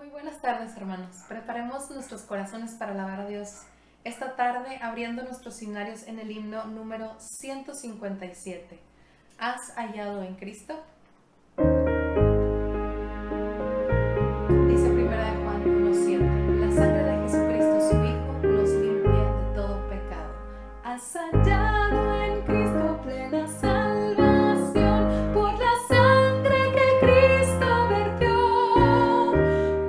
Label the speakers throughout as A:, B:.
A: Muy buenas tardes, hermanos. Preparemos nuestros corazones para alabar a Dios esta tarde abriendo nuestros himnarios en el himno número 157. ¿Has hallado en Cristo? Dice primera de Juan 1:7. La sangre de Jesucristo, su Hijo, nos limpia de todo pecado. ¿Has hallado en Cristo plena salvación por la sangre que Cristo vertió?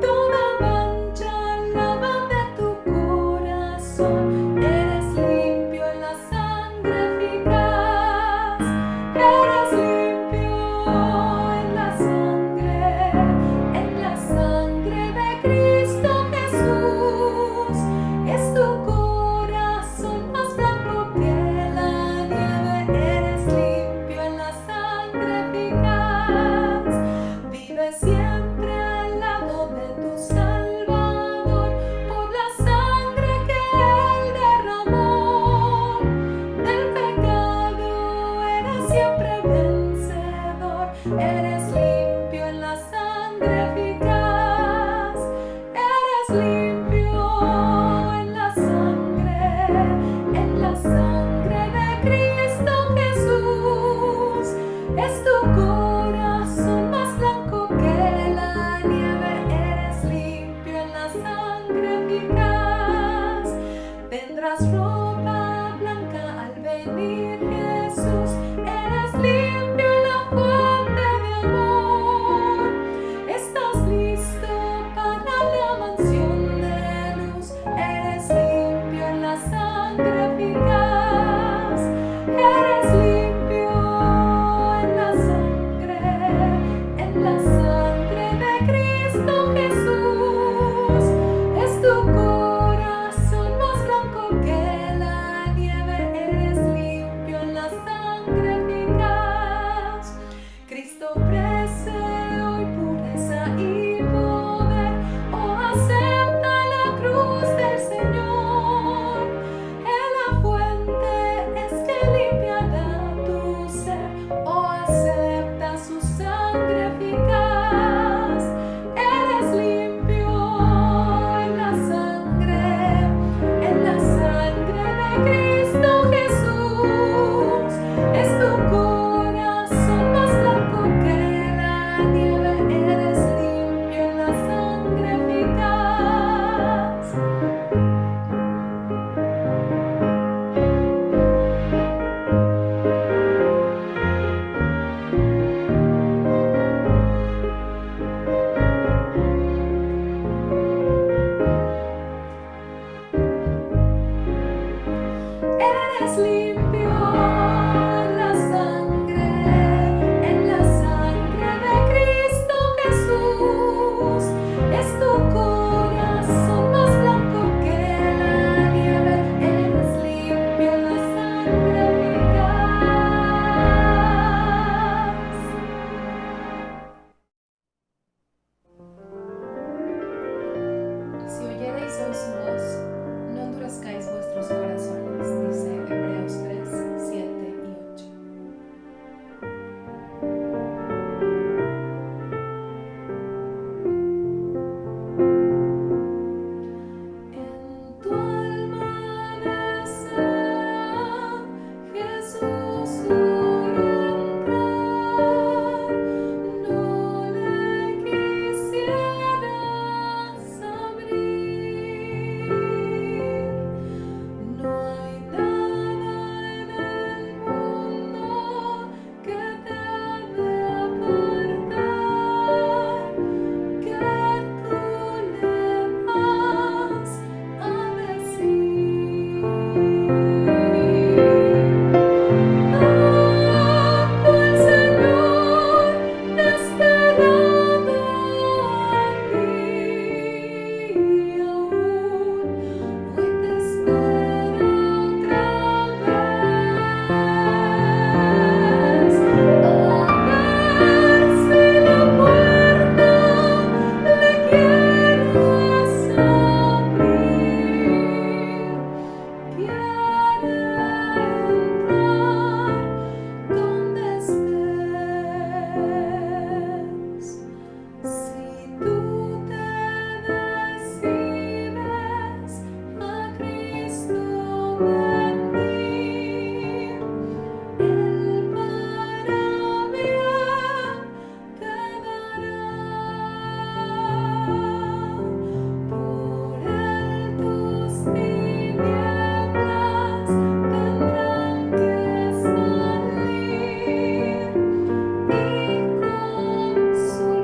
A: Toda mancha lava de tu corazón. Eres limpio en la sangre eficaz. Eres limpio.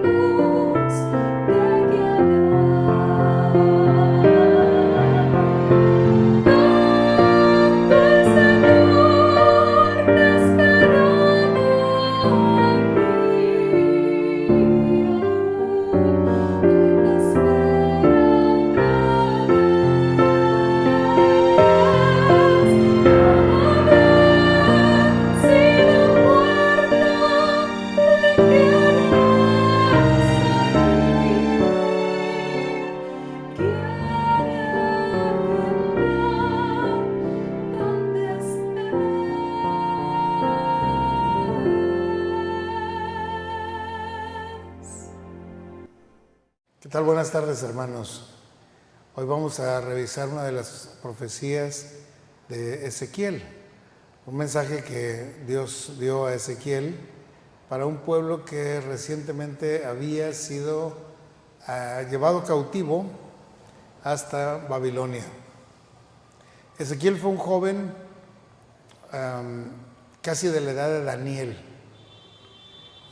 A: luz te guiará. Tanto el Señor te esperando aquí, hoy te espera otra vez.
B: ¿Qué tal? Buenas tardes, hermanos. Hoy vamos a revisar una de las profecías de Ezequiel, un mensaje que Dios dio a Ezequiel para un pueblo que recientemente había sido llevado cautivo hasta Babilonia. Ezequiel fue un joven casi de la edad de Daniel,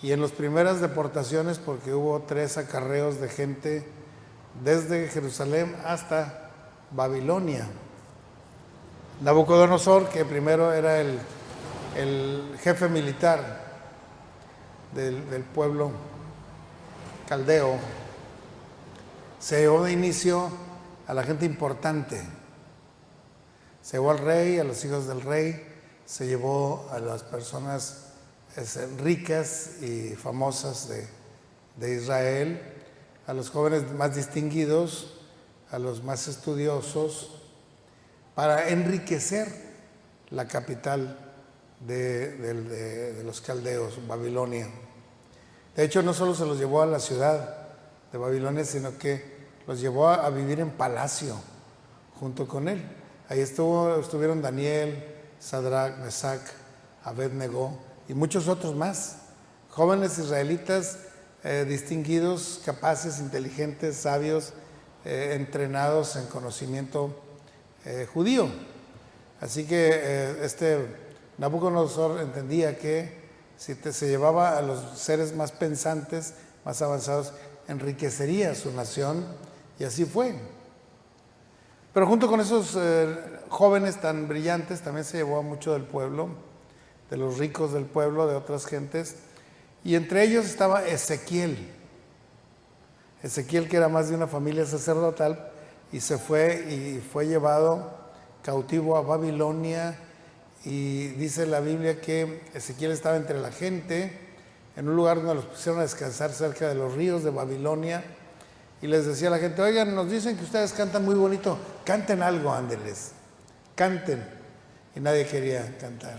B: y en las primeras deportaciones, porque hubo 3 acarreos de gente desde Jerusalén hasta Babilonia, Nabucodonosor, que primero era el jefe militar del pueblo caldeo, se llevó de inicio a la gente importante, se llevó al rey, a los hijos del rey, se llevó a las personas ricas y famosas de Israel, a los jóvenes más distinguidos, a los más estudiosos, para enriquecer la capital de los caldeos, Babilonia. De hecho, no solo se los llevó a la ciudad de Babilonia, sino que los llevó a vivir en palacio junto con él. Ahí estuvieron Daniel, Sadrach, Mesach, Abed-Nego y muchos otros más, jóvenes israelitas distinguidos, capaces, inteligentes, sabios, entrenados en conocimiento judío. Así que Nabucodonosor entendía que si se llevaba a los seres más pensantes, más avanzados, enriquecería su nación, y así fue. Pero junto con esos jóvenes tan brillantes, también se llevó a mucho del pueblo, de los ricos del pueblo, de otras gentes, y entre ellos estaba Ezequiel, que era más de una familia sacerdotal, y fue llevado cautivo a Babilonia. Y dice la Biblia que Ezequiel estaba entre la gente, en un lugar donde los pusieron a descansar cerca de los ríos de Babilonia, y les decía a la gente: oigan, nos dicen que ustedes cantan muy bonito, canten algo, ándeles, canten. Y nadie quería cantar.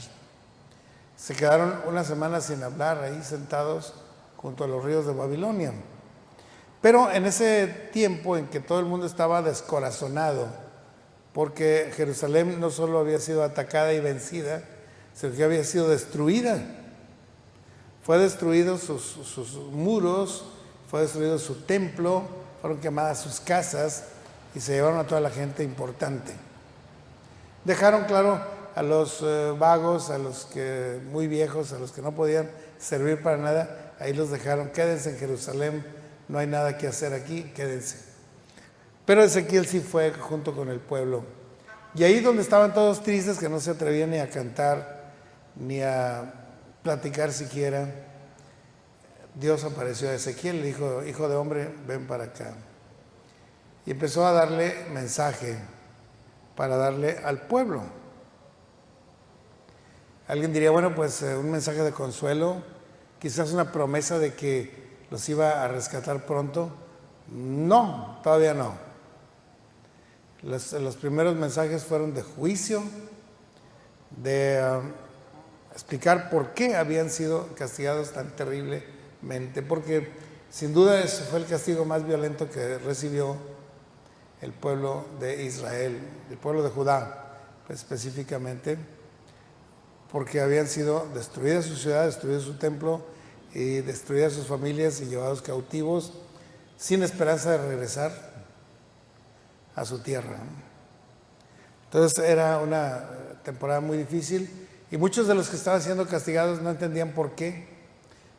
B: Se quedaron una semana sin hablar, ahí sentados junto a los ríos de Babilonia. Pero en ese tiempo en que todo el mundo estaba descorazonado, porque Jerusalén no solo había sido atacada y vencida, sino que había sido destruida. Fue destruido sus muros, fue destruido su templo, fueron quemadas sus casas y se llevaron a toda la gente importante. Dejaron, claro, a los vagos, a los que muy viejos, a los que no podían servir para nada, ahí los dejaron. Quédense en Jerusalén, no hay nada que hacer aquí, quédense. Pero Ezequiel sí fue junto con el pueblo. Y ahí donde estaban todos tristes, que no se atrevían ni a cantar, ni a platicar siquiera, Dios apareció a Ezequiel y le dijo: hijo de hombre, ven para acá. Y empezó a darle mensaje para darle al pueblo. Alguien diría: bueno, pues un mensaje de consuelo, quizás una promesa de que los iba a rescatar pronto. No, todavía no. Los primeros mensajes fueron de juicio, de explicar por qué habían sido castigados tan terriblemente, porque sin duda ese fue el castigo más violento que recibió el pueblo de Israel, el pueblo de Judá específicamente, porque habían sido destruidas su ciudad, destruido su templo y destruidas sus familias y llevados cautivos sin esperanza de regresar a su tierra. Entonces era una temporada muy difícil y muchos de los que estaban siendo castigados no entendían por qué.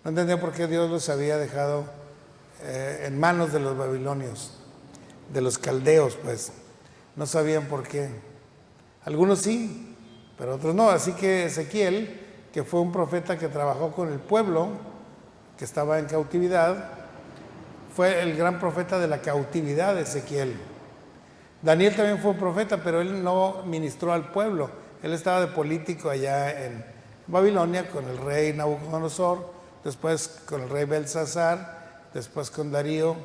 B: No entendían por qué Dios los había dejado en manos de los babilonios, de los caldeos, pues. No sabían por qué. Algunos sí, pero otros no. Así que Ezequiel, que fue un profeta que trabajó con el pueblo que estaba en cautividad, fue el gran profeta de la cautividad de Ezequiel. Daniel también fue un profeta, pero él no ministró al pueblo. Él estaba de político allá en Babilonia con el rey Nabucodonosor, después con el rey Belsasar, después con Darío,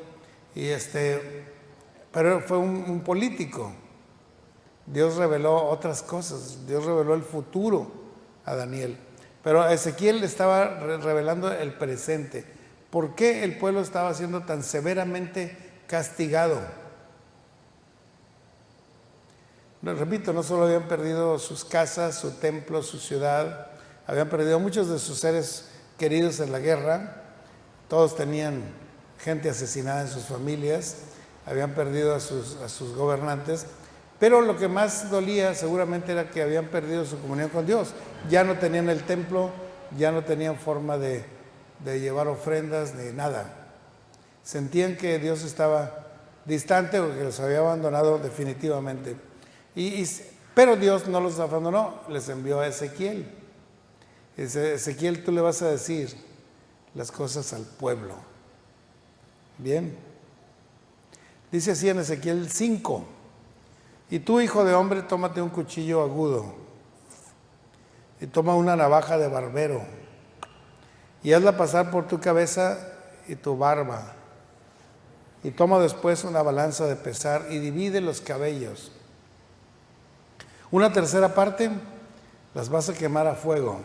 B: pero fue un político. Dios reveló otras cosas, Dios reveló el futuro a Daniel. Pero Ezequiel estaba revelando el presente. ¿Por qué el pueblo estaba siendo tan severamente castigado? Repito, no solo habían perdido sus casas, su templo, su ciudad, habían perdido muchos de sus seres queridos en la guerra, todos tenían gente asesinada en sus familias, habían perdido a sus gobernantes, pero lo que más dolía seguramente era que habían perdido su comunión con Dios. Ya no tenían el templo, ya no tenían forma de llevar ofrendas ni nada. Sentían que Dios estaba distante o que los había abandonado definitivamente. Pero Dios no los abandonó, les envió a Ezequiel. Dice: Ezequiel, tú le vas a decir las cosas al pueblo. Bien. Dice así en Ezequiel 5: y tú, hijo de hombre, tómate un cuchillo agudo y toma una navaja de barbero y hazla pasar por tu cabeza y tu barba, y toma después una balanza de pesar y divide los cabellos. Una tercera parte las vas a quemar a fuego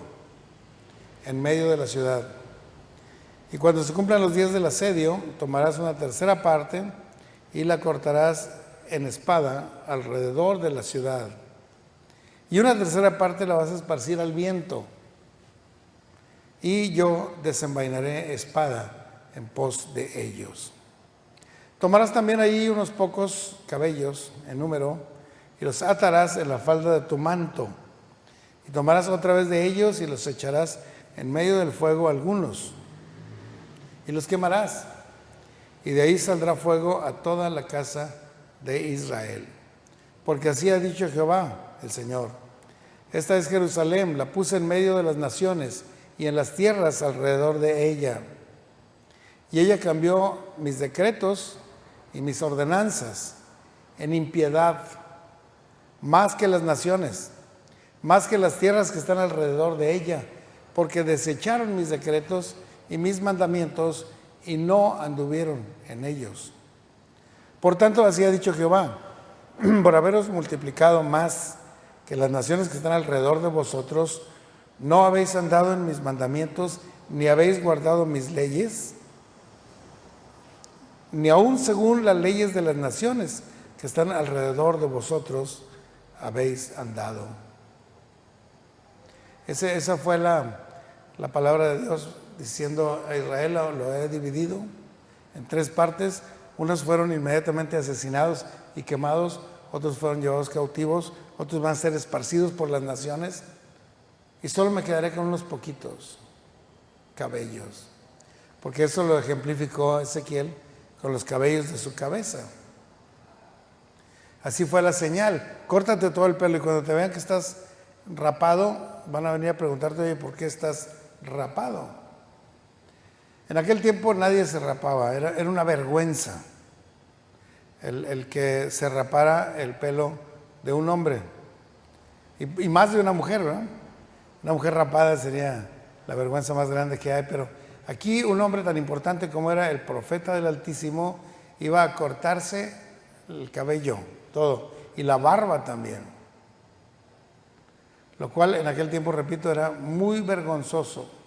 B: en medio de la ciudad. Y cuando se cumplan los días del asedio, tomarás una tercera parte y la cortarás en espada alrededor de la ciudad. Y una tercera parte la vas a esparcir al viento. Y yo desenvainaré espada en pos de ellos. Tomarás también ahí unos pocos cabellos en número y los atarás en la falda de tu manto. Y tomarás otra vez de ellos y los echarás en medio del fuego algunos. Y los quemarás. Y de ahí saldrá fuego a toda la casa de Israel. Porque así ha dicho Jehová, el Señor: esta es Jerusalén, la puse en medio de las naciones y en las tierras alrededor de ella. Y ella cambió mis decretos y mis ordenanzas en impiedad, más que las naciones, más que las tierras que están alrededor de ella, porque desecharon mis decretos y mis mandamientos y no anduvieron en ellos. Por tanto, así ha dicho Jehová: por haberos multiplicado más que las naciones que están alrededor de vosotros, no habéis andado en mis mandamientos, ni habéis guardado mis leyes, ni aun según las leyes de las naciones que están alrededor de vosotros habéis andado. Esa fue la palabra de Dios diciendo a Israel: lo he dividido en tres partes. Unos fueron inmediatamente asesinados y quemados, otros fueron llevados cautivos, otros van a ser esparcidos por las naciones, y solo me quedaré con unos poquitos cabellos, porque eso lo ejemplificó Ezequiel con los cabellos de su cabeza. Así fue la señal: córtate todo el pelo, y cuando te vean que estás rapado, van a venir a preguntarte: oye, ¿por qué estás rapado? En aquel tiempo nadie se rapaba, era una vergüenza el que se rapara el pelo de un hombre, y más de una mujer, ¿verdad? Una mujer rapada sería la vergüenza más grande que hay, pero aquí un hombre tan importante como era el profeta del Altísimo iba a cortarse el cabello, todo, y la barba también, lo cual en aquel tiempo, repito, era muy vergonzoso.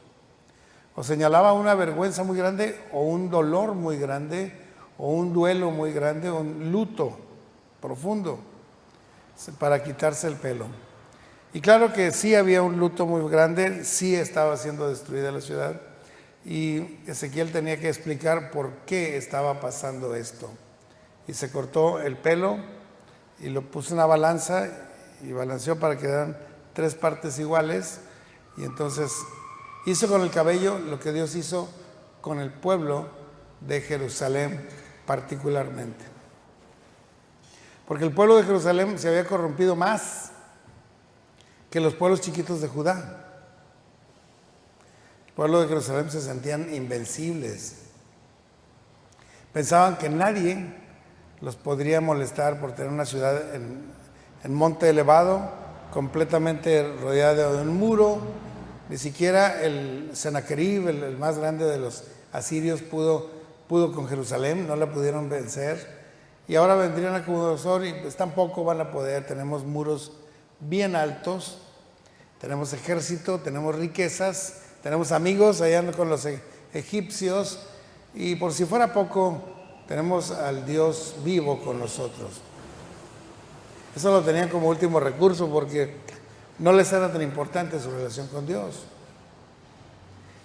B: O señalaba una vergüenza muy grande, o un dolor muy grande, o un duelo muy grande, o un luto profundo para quitarse el pelo. Y claro que sí había un luto muy grande, sí estaba siendo destruida la ciudad, y Ezequiel tenía que explicar por qué estaba pasando esto. Y se cortó el pelo y lo puso en una balanza y balanceó para que quedaran tres partes iguales, y entonces hizo con el cabello lo que Dios hizo con el pueblo de Jerusalén particularmente. Porque el pueblo de Jerusalén se había corrompido más que los pueblos chiquitos de Judá. El pueblo de Jerusalén se sentían invencibles. Pensaban que nadie los podría molestar por tener una ciudad en monte elevado, completamente rodeada de un muro. Ni siquiera el Sennacherib, el más grande de los asirios, pudo con Jerusalén, no la pudieron vencer. Y ahora vendrían a Nabucodonosor y pues tampoco van a poder. Tenemos muros bien altos, tenemos ejército, tenemos riquezas, tenemos amigos allá con los egipcios, y por si fuera poco, tenemos al Dios vivo con nosotros. Eso lo tenían como último recurso porque no les era tan importante su relación con Dios.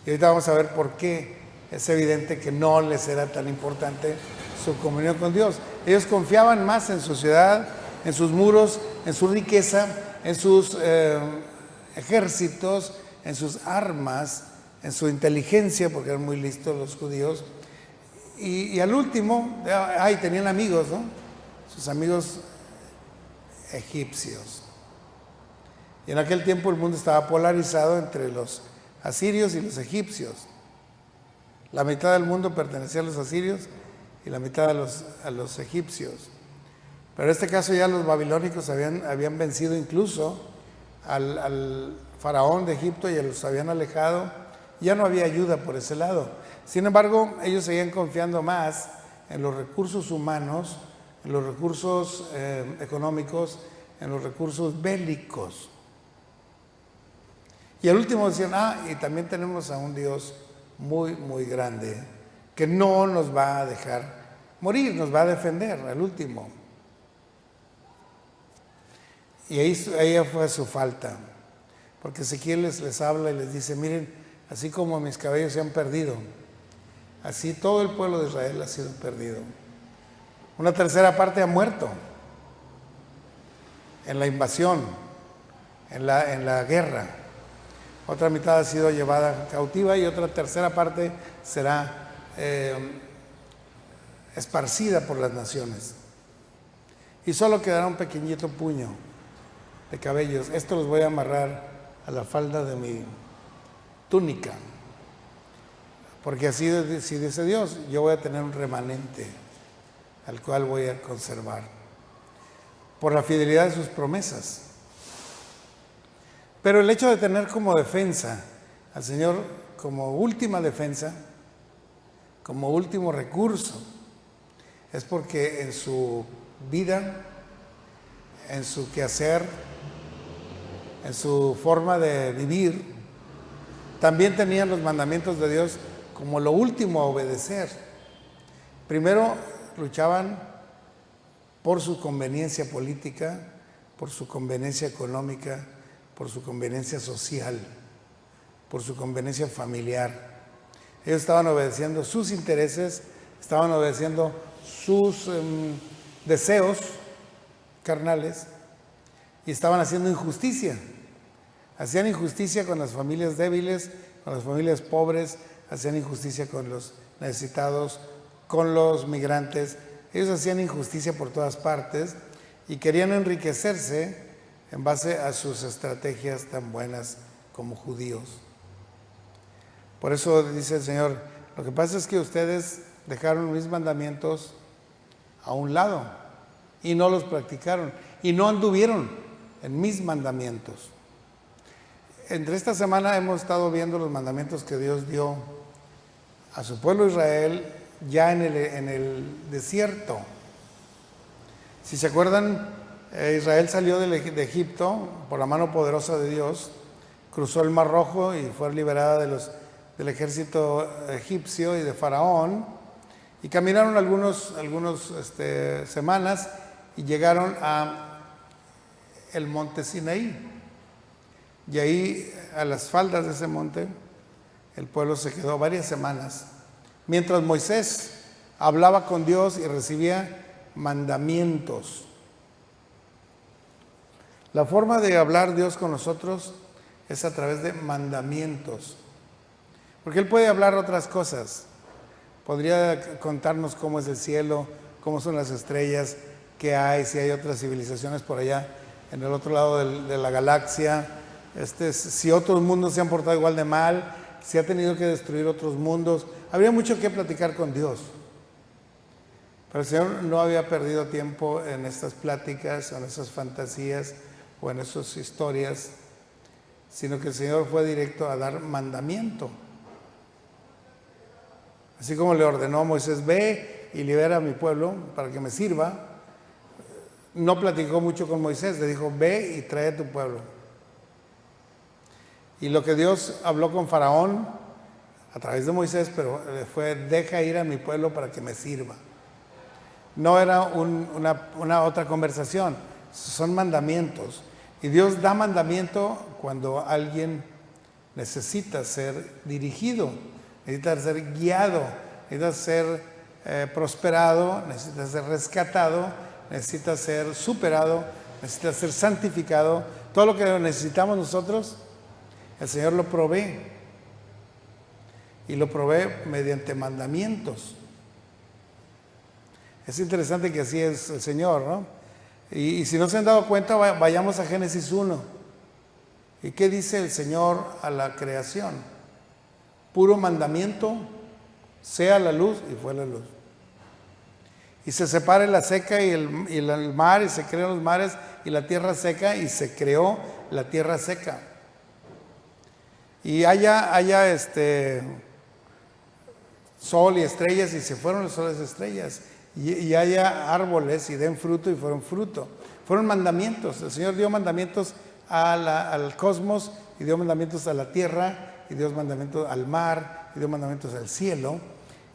B: Y ahorita vamos a ver por qué es evidente que no les era tan importante su comunión con Dios. Ellos confiaban más en su ciudad, en sus muros, en su riqueza, en sus ejércitos, en sus armas, en su inteligencia, porque eran muy listos los judíos. Y al último, tenían amigos, ¿no? Sus amigos egipcios. Y en aquel tiempo el mundo estaba polarizado entre los asirios y los egipcios. La mitad del mundo pertenecía a los asirios y la mitad a los egipcios. Pero en este caso ya los babilónicos habían vencido incluso al faraón de Egipto y los habían alejado. Ya no había ayuda por ese lado. Sin embargo, ellos seguían confiando más en los recursos humanos, en los recursos económicos, en los recursos bélicos. Y al último decían, y también tenemos a un Dios muy, muy grande, que no nos va a dejar morir, nos va a defender al último. Y ahí fue su falta, porque Ezequiel les habla y les dice, miren, así como mis cabellos se han perdido, así todo el pueblo de Israel ha sido perdido. Una tercera parte ha muerto en la invasión, en la guerra. Otra mitad ha sido llevada cautiva y otra tercera parte será esparcida por las naciones. Y solo quedará un pequeñito puño de cabellos. Esto los voy a amarrar a la falda de mi túnica. Porque así dice Dios, yo voy a tener un remanente al cual voy a conservar. Por la fidelidad de sus promesas. Pero el hecho de tener como defensa al Señor, como última defensa, como último recurso, es porque en su vida, en su quehacer, en su forma de vivir, también tenían los mandamientos de Dios como lo último a obedecer. Primero luchaban por su conveniencia política, por su conveniencia económica, por su conveniencia social, por su conveniencia familiar. Ellos estaban obedeciendo sus intereses, estaban obedeciendo sus deseos carnales y estaban haciendo injusticia. Hacían injusticia con las familias débiles, con las familias pobres, hacían injusticia con los necesitados, con los migrantes. Ellos hacían injusticia por todas partes y querían enriquecerse en base a sus estrategias tan buenas como judíos. Por eso dice el Señor, lo que pasa es que ustedes dejaron mis mandamientos a un lado y no los practicaron y no anduvieron en mis mandamientos. Entre esta semana hemos estado viendo los mandamientos que Dios dio a su pueblo Israel ya en el desierto. Si se acuerdan, Israel salió de Egipto por la mano poderosa de Dios, cruzó el Mar Rojo y fue liberada del ejército egipcio y de Faraón, y caminaron algunas semanas y llegaron a el monte Sinaí. Y ahí, a las faldas de ese monte, el pueblo se quedó varias semanas, mientras Moisés hablaba con Dios y recibía mandamientos. La forma de hablar Dios con nosotros es a través de mandamientos. Porque Él puede hablar otras cosas, podría contarnos cómo es el cielo, cómo son las estrellas, qué hay, si hay otras civilizaciones por allá en el otro lado de la galaxia, si otros mundos se han portado igual de mal, si ha tenido que destruir otros mundos. Habría mucho que platicar con Dios. Pero el Señor no había perdido tiempo en estas pláticas, o en esas fantasías, o en esas historias, sino que el Señor fue directo a dar mandamiento. Así como le ordenó a Moisés, ve y libera a mi pueblo para que me sirva, no platicó mucho con Moisés, le dijo, ve y trae a tu pueblo. Y lo que Dios habló con Faraón a través de Moisés, pero fue, deja ir a mi pueblo para que me sirva. No era una otra conversación, son mandamientos. Y Dios da mandamiento cuando alguien necesita ser dirigido, necesita ser guiado, necesita ser prosperado, necesita ser rescatado, necesita ser superado, necesita ser santificado. Todo lo que necesitamos nosotros, el Señor lo provee. Y lo provee mediante mandamientos. Es interesante que así es el Señor, ¿no? Y si no se han dado cuenta, vayamos a Génesis 1. ¿Y qué dice el Señor a la creación? Puro mandamiento, sea la luz, y fue la luz. Y se separa la seca y el mar, y se crean los mares y la tierra seca, y se creó la tierra seca. Y haya sol y estrellas, y se fueron los soles y estrellas. Y haya árboles y den fruto, y fueron fruto. Fueron mandamientos. El Señor dio mandamientos al cosmos, y dio mandamientos a la tierra, y dio mandamientos al mar, y dio mandamientos al cielo.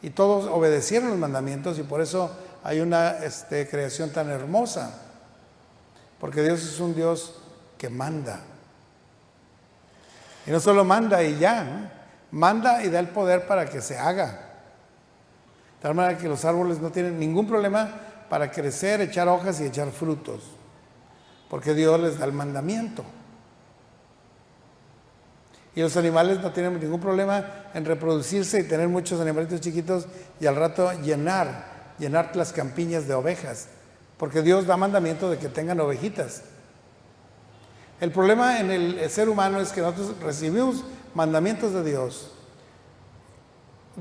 B: Y todos obedecieron los mandamientos, y por eso hay una creación tan hermosa. Porque Dios es un Dios que manda. Y no solo manda y ya, ¿no? Manda y da el poder para que se haga. De tal manera que los árboles no tienen ningún problema para crecer, echar hojas y echar frutos, porque Dios les da el mandamiento. Y los animales no tienen ningún problema en reproducirse y tener muchos animalitos chiquitos, y al rato llenar las campiñas de ovejas, porque Dios da mandamiento de que tengan ovejitas. El problema en el ser humano es que nosotros recibimos mandamientos de Dios,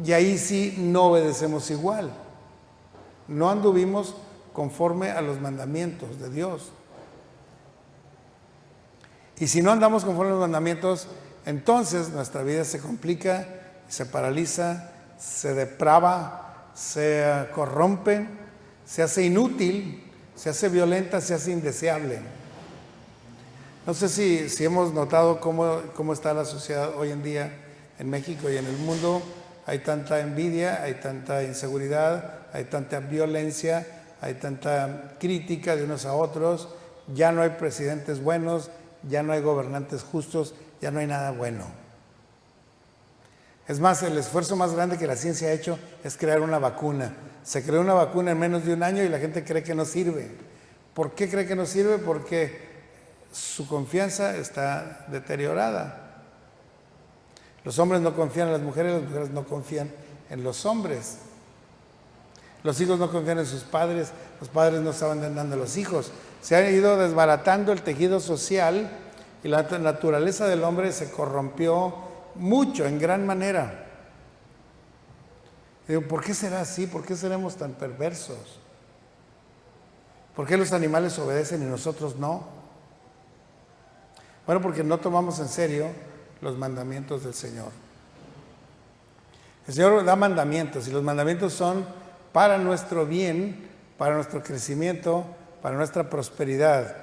B: y ahí sí no obedecemos igual. No anduvimos conforme a los mandamientos de Dios. Y si no andamos conforme a los mandamientos, entonces nuestra vida se complica, se paraliza, se deprava, se corrompe, se hace inútil, se hace violenta, se hace indeseable. No sé si hemos notado cómo está la sociedad hoy en día en México y en el mundo. Hay tanta envidia, hay tanta inseguridad, hay tanta violencia, hay tanta crítica de unos a otros. Ya no hay presidentes buenos, ya no hay gobernantes justos, ya no hay nada bueno. Es más, el esfuerzo más grande que la ciencia ha hecho es crear una vacuna. Se creó una vacuna en menos de un año y la gente cree que no sirve. ¿Por qué cree que no sirve? Porque su confianza está deteriorada. Los hombres no confían en las mujeres no confían en los hombres. Los hijos no confían en sus padres, los padres no saben dando a los hijos. Se ha ido desbaratando el tejido social, y la naturaleza del hombre se corrompió mucho, en gran manera. Y digo, ¿por qué será así? ¿Por qué seremos tan perversos? ¿Por qué los animales obedecen y nosotros no? Bueno, porque no tomamos en serio los mandamientos del Señor. El Señor da mandamientos, y los mandamientos son para nuestro bien, para nuestro crecimiento, para nuestra prosperidad,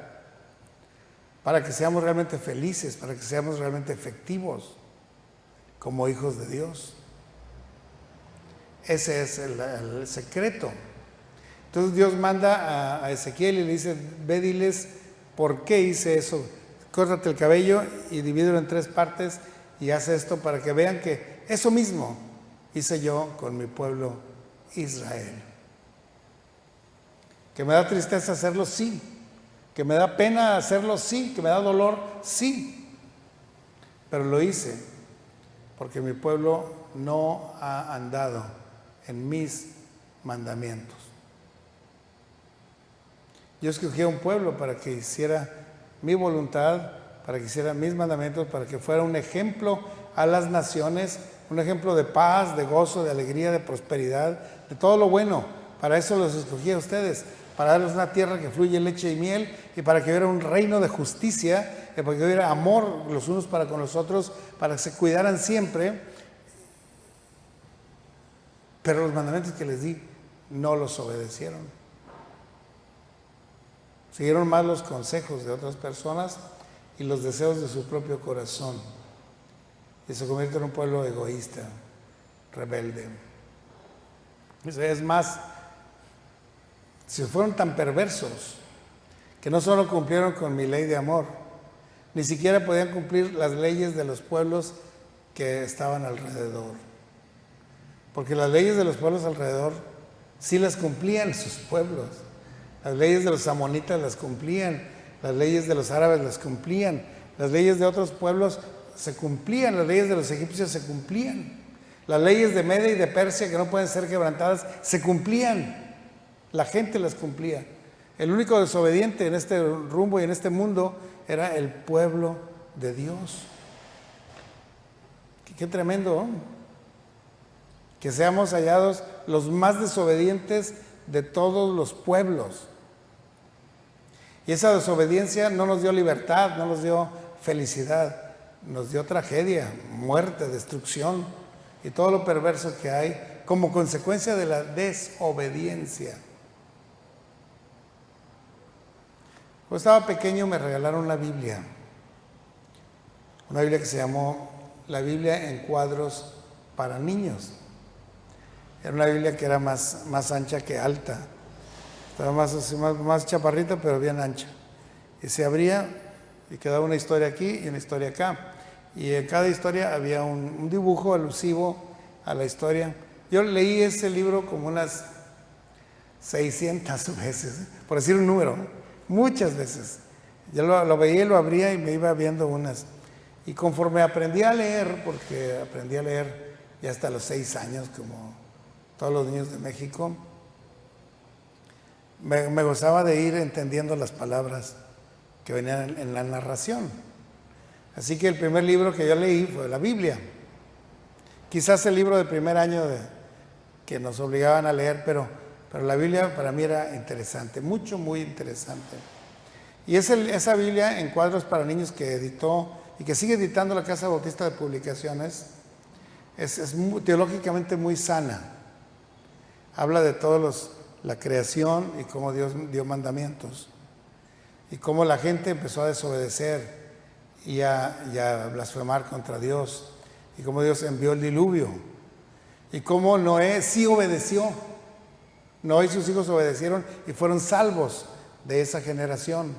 B: para que seamos realmente felices, para que seamos realmente efectivos como hijos de Dios. Ese es el secreto. Entonces Dios manda a Ezequiel y le dice, ve, diles por qué hice eso. Córtate el cabello y divídelo en 3 partes y haz esto para que vean que eso mismo hice yo con mi pueblo Israel. ¿Que me da tristeza hacerlo? Sí. ¿Que me da pena hacerlo? Sí. ¿Que me da dolor? Sí. Pero lo hice porque mi pueblo no ha andado en mis mandamientos. Yo escogí a un pueblo para que hiciera mi voluntad, para que hiciera mis mandamientos, para que fuera un ejemplo a las naciones, un ejemplo de paz, de gozo, de alegría, de prosperidad, de todo lo bueno. Para eso los escogí a ustedes, para darles una tierra que fluye leche y miel, y para que hubiera un reino de justicia, para que hubiera amor los unos para con los otros, para que se cuidaran siempre. Pero los mandamientos que les di no los obedecieron. Siguieron más los consejos de otras personas y los deseos de su propio corazón. Y se convierte en un pueblo egoísta, rebelde. Es más, si fueron tan perversos que no solo cumplieron con mi ley de amor, ni siquiera podían cumplir las leyes de los pueblos que estaban alrededor. Porque las leyes de los pueblos alrededor sí las cumplían sus pueblos. Las leyes de los amonitas las cumplían, las leyes de los árabes las cumplían, las leyes de otros pueblos se cumplían, las leyes de los egipcios se cumplían, las leyes de Media y de Persia que no pueden ser quebrantadas se cumplían, la gente las cumplía. El único desobediente en este rumbo y en este mundo era el pueblo de Dios. Qué tremendo, ¿no? Que seamos hallados los más desobedientes de todos los pueblos. Y esa desobediencia no nos dio libertad, no nos dio felicidad, nos dio tragedia, muerte, destrucción y todo lo perverso que hay como consecuencia de la desobediencia. Cuando estaba pequeño me regalaron una Biblia que se llamó la Biblia en cuadros para niños. Era una Biblia que era más ancha que alta. Estaba más chaparrita, pero bien ancha. Y se abría y quedaba una historia aquí y una historia acá. Y en cada historia había un dibujo alusivo a la historia. Yo leí ese libro como unas 600 veces, por decir un número, muchas veces. Yo lo veía y lo abría y me iba viendo unas. Y conforme aprendí a leer, porque aprendí a leer ya hasta los 6 años, como todos los niños de México, me gozaba de ir entendiendo las palabras que venían en la narración. Así que el primer libro que yo leí fue la Biblia. Quizás el libro de primer año que nos obligaban a leer, pero la Biblia para mí era interesante, muy interesante. Y esa Biblia en cuadros para niños que editó y que sigue editando la Casa Bautista de Publicaciones es teológicamente muy sana. Habla de la creación y cómo Dios dio mandamientos y cómo la gente empezó a desobedecer y a blasfemar contra Dios y cómo Dios envió el diluvio y cómo Noé sí obedeció. Noé y sus hijos obedecieron y fueron salvos de esa generación.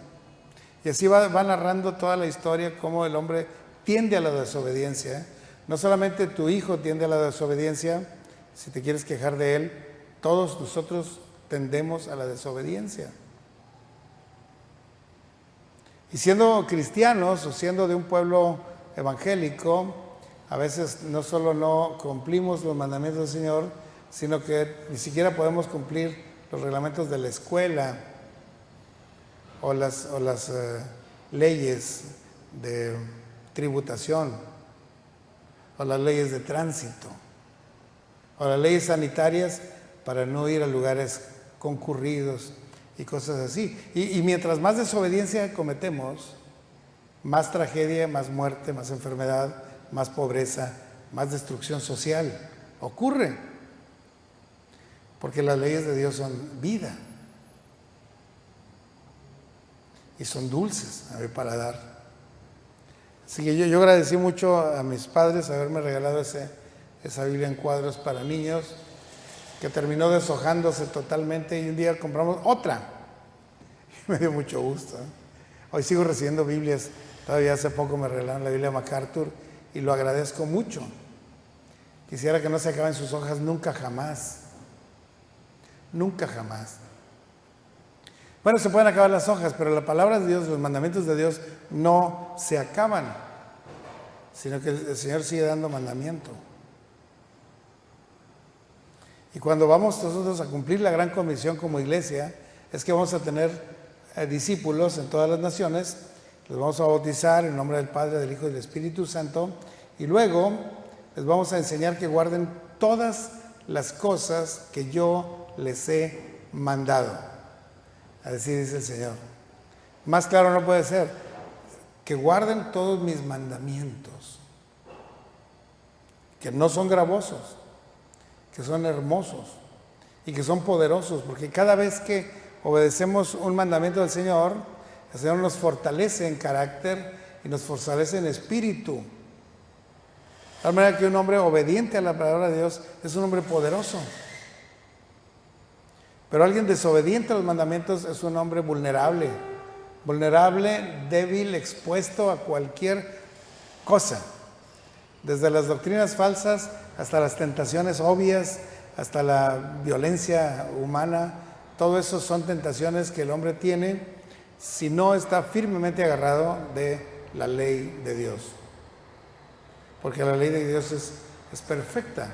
B: Y así va narrando toda la historia, cómo el hombre tiende a la desobediencia. No solamente tu hijo tiende a la desobediencia, si te quieres quejar de él, todos nosotros tendemos a la desobediencia. Y siendo cristianos o siendo de un pueblo evangélico, a veces no solo no cumplimos los mandamientos del Señor, sino que ni siquiera podemos cumplir los reglamentos de la escuela o las leyes de tributación o las leyes de tránsito o las leyes sanitarias para no ir a lugares concurridos y cosas así. Y mientras más desobediencia cometemos, más tragedia, más muerte, más enfermedad, más pobreza, más destrucción social ocurre. Porque las leyes de Dios son vida y son dulces a mi paladar. Así que yo agradecí mucho a mis padres haberme regalado esa Biblia en cuadros para niños, que terminó deshojándose totalmente, y un día compramos otra. Y me dio mucho gusto. Hoy sigo recibiendo Biblias. Todavía hace poco me regalaron la Biblia MacArthur y lo agradezco mucho. Quisiera que no se acaben sus hojas nunca jamás. Nunca jamás. Bueno, se pueden acabar las hojas, pero la palabra de Dios, los mandamientos de Dios no se acaban, sino que el Señor sigue dando mandamiento. Y cuando vamos nosotros a cumplir la gran comisión como iglesia, es que vamos a tener discípulos en todas las naciones, los vamos a bautizar en nombre del Padre, del Hijo y del Espíritu Santo, y luego les vamos a enseñar que guarden todas las cosas que yo les he mandado. Así dice el Señor. Más claro no puede ser. Que guarden todos mis mandamientos, que no son gravosos, que son hermosos y que son poderosos, porque cada vez que obedecemos un mandamiento del Señor, el Señor nos fortalece en carácter y nos fortalece en espíritu. De tal manera que un hombre obediente a la palabra de Dios es un hombre poderoso. Pero alguien desobediente a los mandamientos es un hombre vulnerable, débil, expuesto a cualquier cosa, desde las doctrinas falsas hasta las tentaciones obvias, hasta la violencia humana. Todo eso son tentaciones que el hombre tiene si no está firmemente agarrado de la ley de Dios, porque la ley de Dios es perfecta.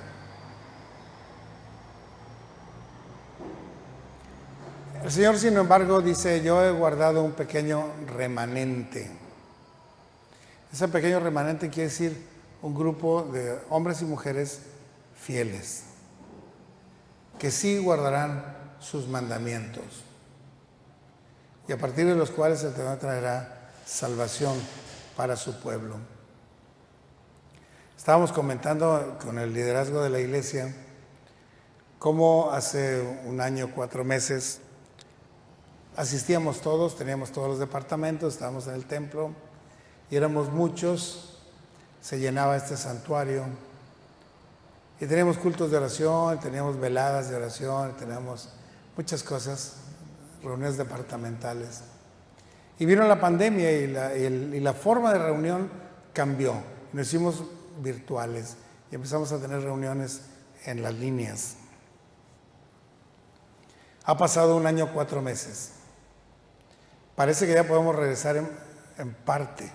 B: El Señor, sin embargo, dice: yo he guardado un pequeño remanente. Ese pequeño remanente quiere decir un grupo de hombres y mujeres fieles, que sí guardarán sus mandamientos, y a partir de los cuales el Señor traerá salvación para su pueblo. Estábamos comentando con el liderazgo de la iglesia cómo hace un año, 4 meses, asistíamos todos, teníamos todos los departamentos, estábamos en el templo y éramos muchos, se llenaba este santuario y teníamos cultos de oración, teníamos veladas de oración, teníamos muchas cosas, reuniones departamentales. Y vino la pandemia y la forma de reunión cambió, nos hicimos virtuales y empezamos a tener reuniones en las líneas. Ha pasado un año, 4 meses. Parece que ya podemos regresar en parte.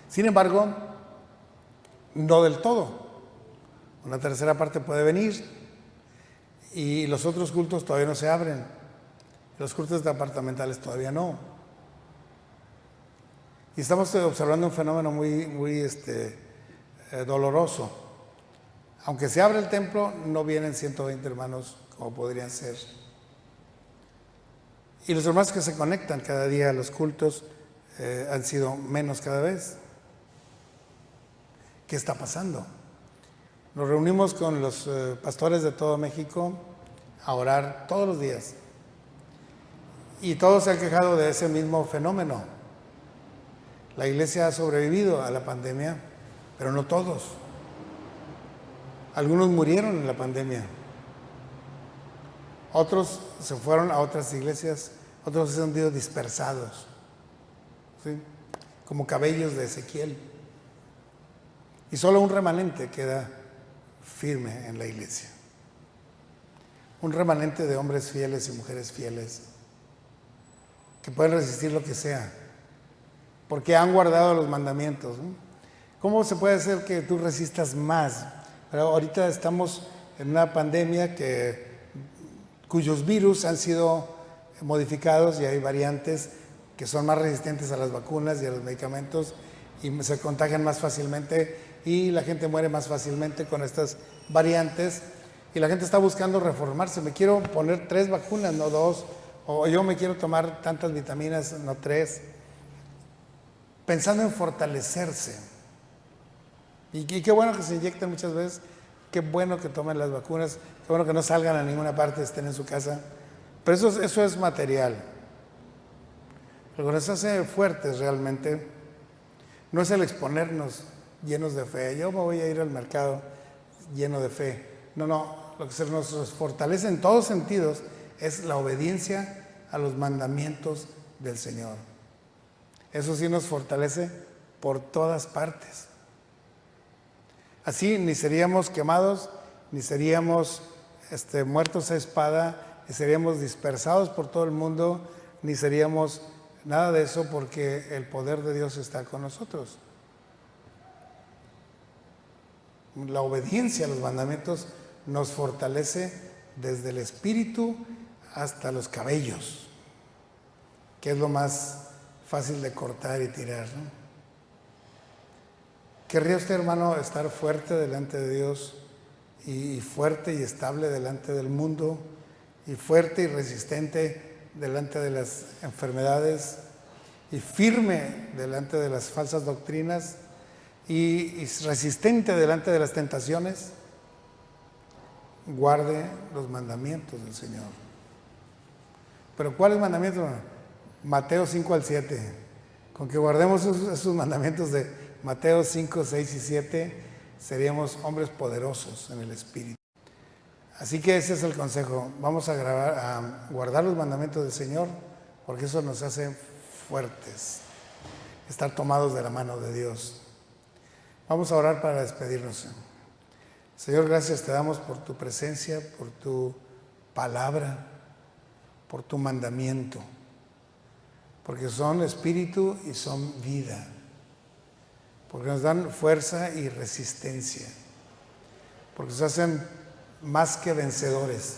B: Sin embargo, no del todo. Una tercera parte puede venir y los otros cultos todavía no se abren. Los cultos departamentales todavía no. Y estamos observando un fenómeno muy doloroso. Aunque se abre el templo, no vienen 120 hermanos como podrían ser. Y los hermanos que se conectan cada día a los cultos han sido menos cada vez. ¿Qué está pasando? Nos reunimos con los pastores de todo México a orar todos los días. Y todos se han quejado de ese mismo fenómeno. La iglesia ha sobrevivido a la pandemia, pero no todos. Algunos murieron en la pandemia. Otros se fueron a otras iglesias, otros se han ido dispersados, ¿sí? Como cabellos de Ezequiel. Y solo un remanente queda firme en la iglesia. Un remanente de hombres fieles y mujeres fieles que pueden resistir lo que sea, porque han guardado los mandamientos, ¿no? ¿Cómo se puede hacer que tú resistas más? Pero ahorita estamos en una pandemia cuyos virus han sido modificados y hay variantes que son más resistentes a las vacunas y a los medicamentos y se contagian más fácilmente y la gente muere más fácilmente con estas variantes y la gente está buscando reformarse. Me quiero poner 3 vacunas, no 2, o yo me quiero tomar tantas vitaminas, no 3, pensando en fortalecerse. Y qué bueno que se inyecten muchas veces, qué bueno que tomen las vacunas, qué bueno que no salgan a ninguna parte, estén en su casa. Pero eso es material. Lo que nos hace fuertes realmente no es el exponernos llenos de fe. Yo me voy a ir al mercado lleno de fe. No, lo que nos fortalece en todos sentidos es la obediencia a los mandamientos del Señor. Eso sí nos fortalece por todas partes. Así ni seríamos quemados, ni seríamos muertos a espada, ni seríamos dispersados por todo el mundo, ni seríamos nada de eso, porque el poder de Dios está con nosotros. La obediencia a los mandamientos nos fortalece desde el espíritu hasta los cabellos, que es lo más fácil de cortar y tirar, ¿no? ¿Querría usted, hermano, estar fuerte delante de Dios y fuerte y estable delante del mundo y fuerte y resistente delante de las enfermedades y firme delante de las falsas doctrinas y resistente delante de las tentaciones? Guarde los mandamientos del Señor. ¿Pero cuáles mandamientos? Mateo 5 al 7. Con que guardemos esos mandamientos de Mateo 5, 6 y 7, seríamos hombres poderosos en el Espíritu. Así que ese es el consejo. Vamos a guardar los mandamientos del Señor, porque eso nos hace fuertes, estar tomados de la mano de Dios. Vamos a orar para despedirnos. Señor, gracias te damos por tu presencia, por tu palabra, por tu mandamiento, porque son espíritu y son vida, porque nos dan fuerza y resistencia, porque nos hacen más que vencedores.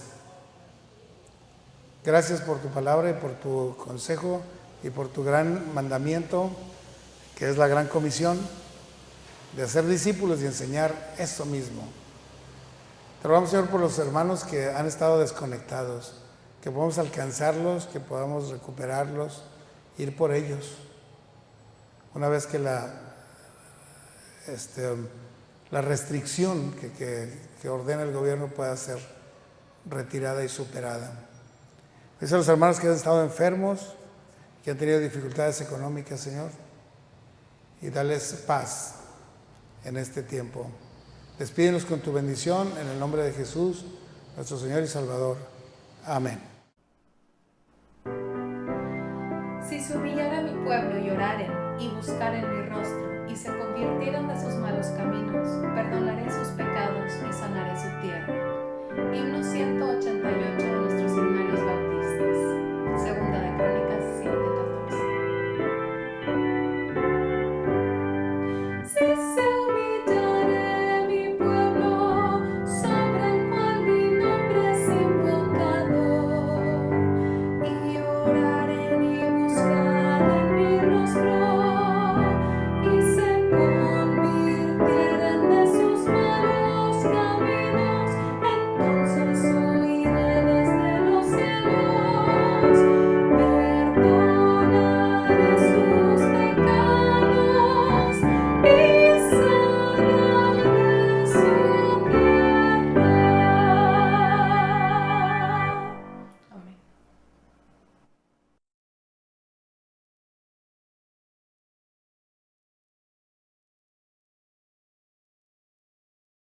B: Gracias por tu palabra y por tu consejo y por tu gran mandamiento, que es la gran comisión de hacer discípulos y enseñar eso mismo. Te rogamos, Señor, por los hermanos que han estado desconectados, que podamos alcanzarlos, que podamos recuperarlos, ir por ellos. Una vez que la restricción que ordena el gobierno pueda ser retirada y superada. Dice a los hermanos que han estado enfermos, que han tenido dificultades económicas, Señor, y dales paz en este tiempo. Despídenos con tu bendición en el nombre de Jesús, nuestro Señor y Salvador. Amén.
A: Si se humillara mi pueblo y oraren y buscaren mi rostro y se convirtieran de sus malos caminos, perdonaré sus pecados y sanaré su tierra. Himno 188.